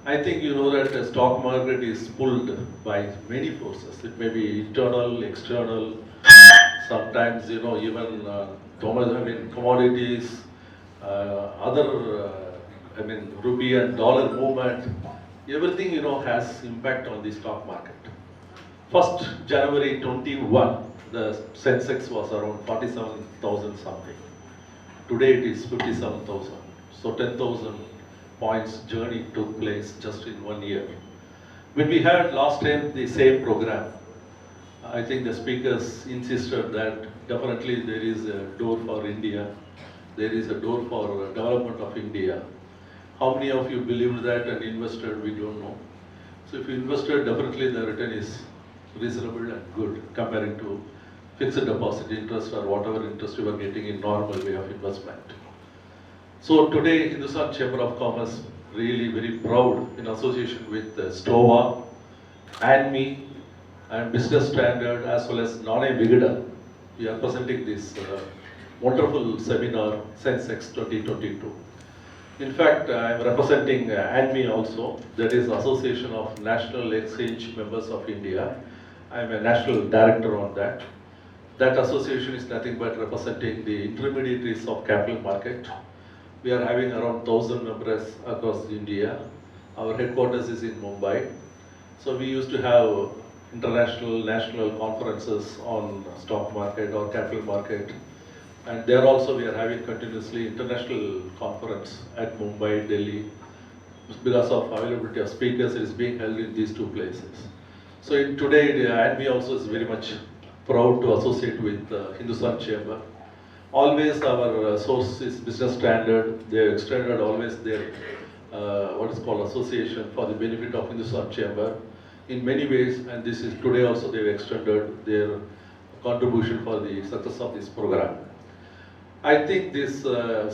I think you know that the stock market is pulled by many forces. It may be internal, external, sometimes even commodities, other rupee and dollar movement. Everything has impact on the stock market. First January 21, the Sensex was around 47,000 something. Today it is 57,000. So 10,000 points journey took place just in 1 year. When we had last time the same program, I think the speakers insisted that definitely there is a door for India, there is a door for development of India. How many of you believed that and invested, we don't know. So if you invested, definitely the return is reasonable and good comparing to fixed deposit interest or whatever interest you are getting in normal way of investment. So today, Hindustan Chamber of Commerce really very proud in association with STOA, ANMI, and Business Standard as well as Nane Vigada. We are presenting this wonderful seminar Sensex 2022. In fact, I am representing ANMI also, that is Association of National Exchange Members of India. I am a national director on that. That association is nothing but representing the intermediaries of capital market. We are having around 1,000 members across India. Our headquarters is in Mumbai. So we used to have international, national conferences on stock market or capital market. And there also we are having continuously international conference at Mumbai, Delhi. Because of availability of speakers, it is being held in these two places. So today, the ANMI also is very much proud to associate with Hindustan Chamber. Always our source is Business Standard. They extended always their what is called association for the benefit of Hindustan Chamber in many ways, and this is today also they have extended their contribution for the success of this program. I think this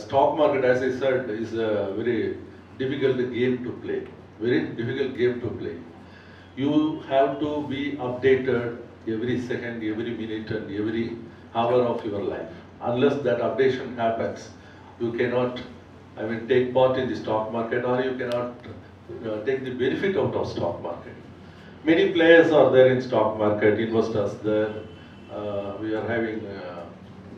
stock market, as I said, is a very difficult game to play. Very difficult game to play. You have to be updated every second, every minute, and every hour of your life. Unless that updation happens, you cannot, take part in the stock market, or you cannot take the benefit out of stock market. Many players are there in stock market, investors there. We are having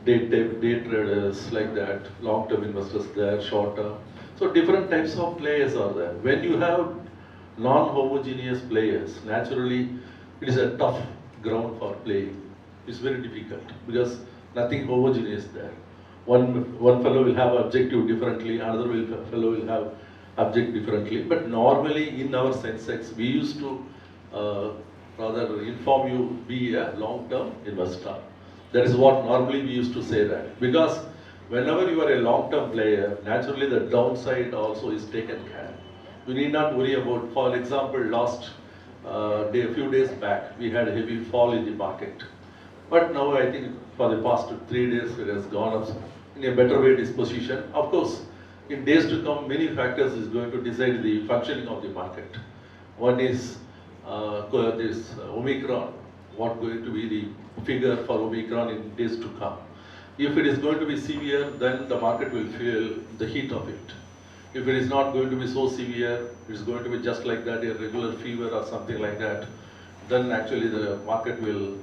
day traders like that, long-term investors there, short-term. So different types of players are there. When you have non-homogeneous players, naturally it is a tough ground for playing. It's very difficult because nothing homogeneous there. One fellow will have objective differently, another fellow will have object differently. But normally in our Sensex, we used to rather inform you be a long-term investor. That is what normally we used to say that. Because whenever you are a long-term player, naturally the downside also is taken care. You need not worry about, for example, last a few days back, we had a heavy fall in the market. But now I think for the past 3 days it has gone up in a better way disposition. Of course, in days to come, many factors is going to decide the functioning of the market. One is this Omicron, what going to be the figure for Omicron in days to come. If it is going to be severe, then the market will feel the heat of it. If it is not going to be so severe, it is going to be just like that, a regular fever or something like that, then actually the market will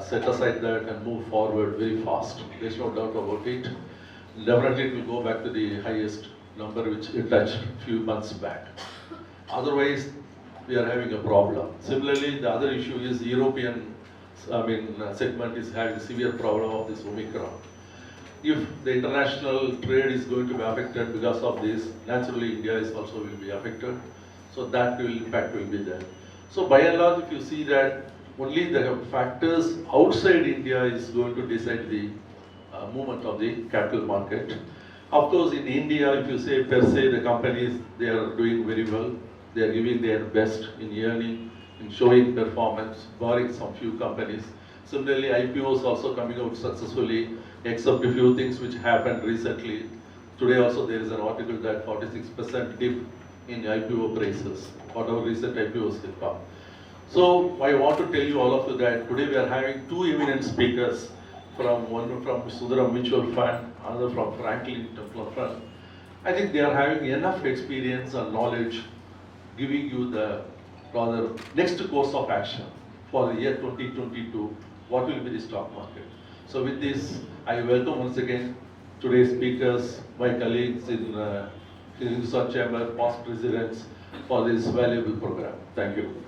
set aside that and move forward very fast. There's no doubt about it. Definitely it will go back to the highest number which it touched a few months back. Otherwise, we are having a problem. Similarly, the other issue is European segment is having severe problem of this Omicron. If the international trade is going to be affected because of this, naturally India is also will be affected. So that impact will be there. So by and large, if you see that only the factors outside India is going to decide the movement of the capital market. Of course, in India, if you say per se, the companies, they are doing very well. They are giving their best in earning, in showing performance, barring some few companies. Similarly, IPOs also coming out successfully, except a few things which happened recently. Today also there is an article that 46% dip in IPO prices, whatever recent IPOs have come. So I want to tell you all of you that today we are having two eminent speakers, one from Sundaram Mutual Fund, another from Franklin Templeton Fund. I think they are having enough experience and knowledge giving you the rather next course of action for the year 2022, what will be the stock market. So with this, I welcome once again today's speakers, my colleagues in Hindustan Chamber, past presidents, for this valuable program. Thank you.